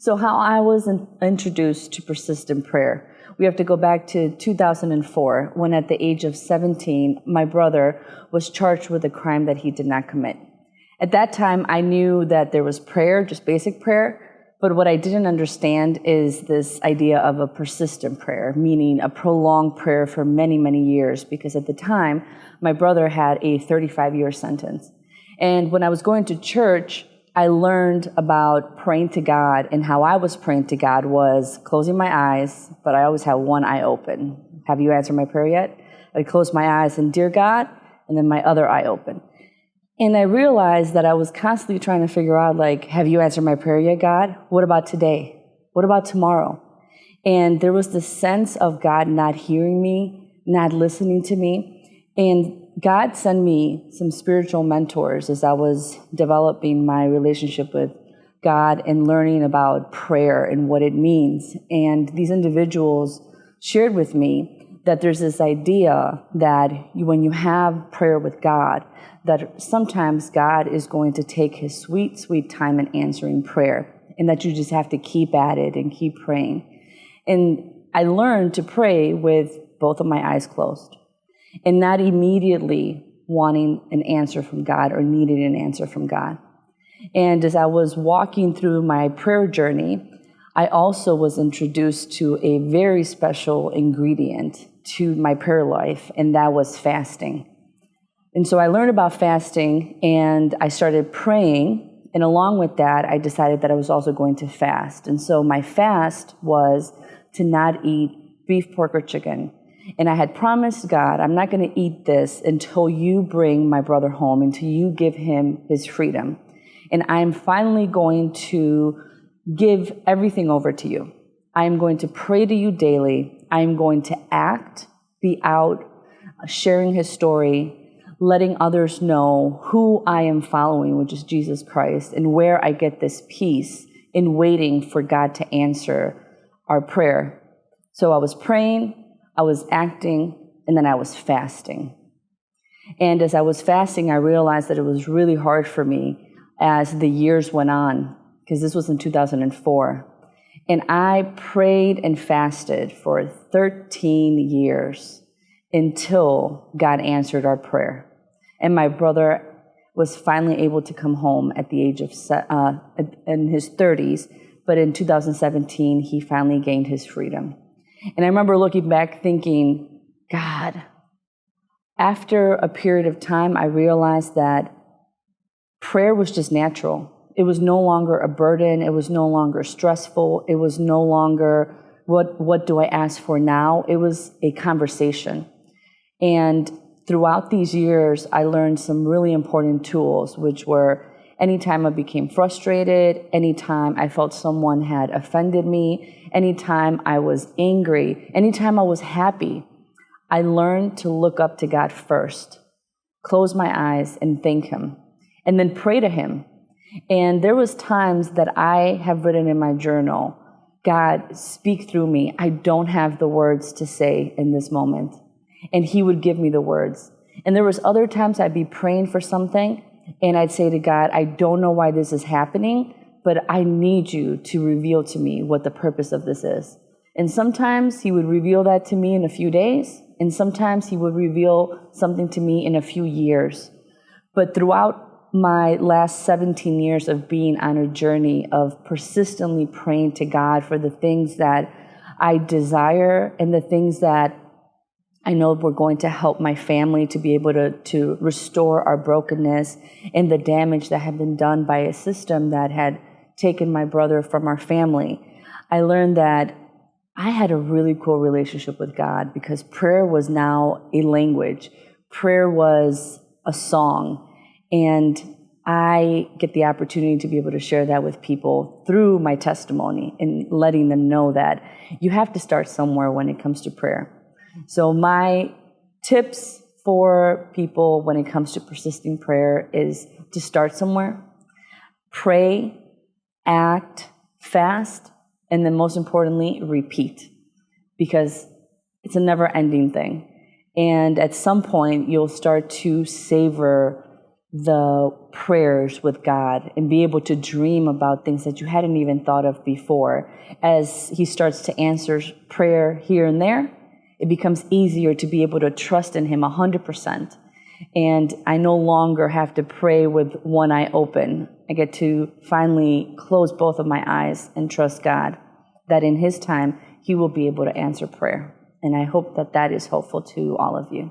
So how I was introduced to persistent prayer. We have to go back to 2004, when at the age of 17, my brother was charged with a crime that he did not commit. At that time, I knew that there was prayer, just basic prayer, but what I didn't understand is this idea of a persistent prayer, meaning a prolonged prayer for many, many years, because at the time, my brother had a 35-year sentence. And when I was going to church, I learned about praying to God, and how I was praying to God was closing my eyes, but I always have one eye open. Have you answered my prayer yet? I'd close my eyes and, dear God, and then my other eye open. And I realized that I was constantly trying to figure out, like, have you answered my prayer yet, God? What about today? What about tomorrow? And there was this sense of God not hearing me, not listening to me. And God sent me some spiritual mentors as I was developing my relationship with God and learning about prayer and what it means. And these individuals shared with me that there's this idea that when you have prayer with God, that sometimes God is going to take his sweet, sweet time in answering prayer, and that you just have to keep at it and keep praying. And I learned to pray with both of my eyes closed and not immediately wanting an answer from God or needing an answer from God. And as I was walking through my prayer journey, I also was introduced to a very special ingredient to my prayer life, and that was fasting. And so I learned about fasting, and I started praying, and along with that, I decided that I was also going to fast. And so my fast was to not eat beef, pork, or chicken. And I had promised God, I'm not going to eat this until you bring my brother home, until you give him his freedom. And I'm finally going to give everything over to you. I am going to pray to you daily. I am going to act, be out, sharing his story, letting others know who I am following, which is Jesus Christ, and where I get this peace in waiting for God to answer our prayer. So I was praying, I was acting, and then I was fasting. And as I was fasting, I realized that it was really hard for me as the years went on, because this was in 2004. And I prayed and fasted for 13 years until God answered our prayer. And my brother was finally able to come home at the age of in his 30s, but in 2017, he finally gained his freedom. And I remember looking back thinking, God, after a period of time, I realized that prayer was just natural. It was no longer a burden. It was no longer stressful. It was no longer, what do I ask for now? It was a conversation. And throughout these years, I learned some really important tools, which were anytime I became frustrated, anytime I felt someone had offended me, anytime I was angry, anytime I was happy, I learned to look up to God first, close my eyes and thank him, and then pray to him. And there was times that I have written in my journal, God, speak through me. I don't have the words to say in this moment. And he would give me the words. And there was other times I'd be praying for something, and I'd say to God, I don't know why this is happening, but I need you to reveal to me what the purpose of this is. And sometimes he would reveal that to me in a few days, and sometimes he would reveal something to me in a few years. But throughout my last 17 years of being on a journey of persistently praying to God for the things that I desire and the things that I know were going to help my family to be able to restore our brokenness and the damage that had been done by a system that had taken my brother from our family, I learned that I had a really cool relationship with God, because prayer was now a language. Prayer was a song. And I get the opportunity to be able to share that with people through my testimony and letting them know that you have to start somewhere when it comes to prayer. So my tips for people when it comes to persisting prayer is to start somewhere, pray, act, fast, and then most importantly, repeat, because it's a never-ending thing. And at some point, you'll start to savor the prayers with God and be able to dream about things that you hadn't even thought of before. As he starts to answer prayer here and there, it becomes easier to be able to trust in him 100%. And I no longer have to pray with one eye open. I get to finally close both of my eyes and trust God that in his time, he will be able to answer prayer. And I hope that that is helpful to all of you.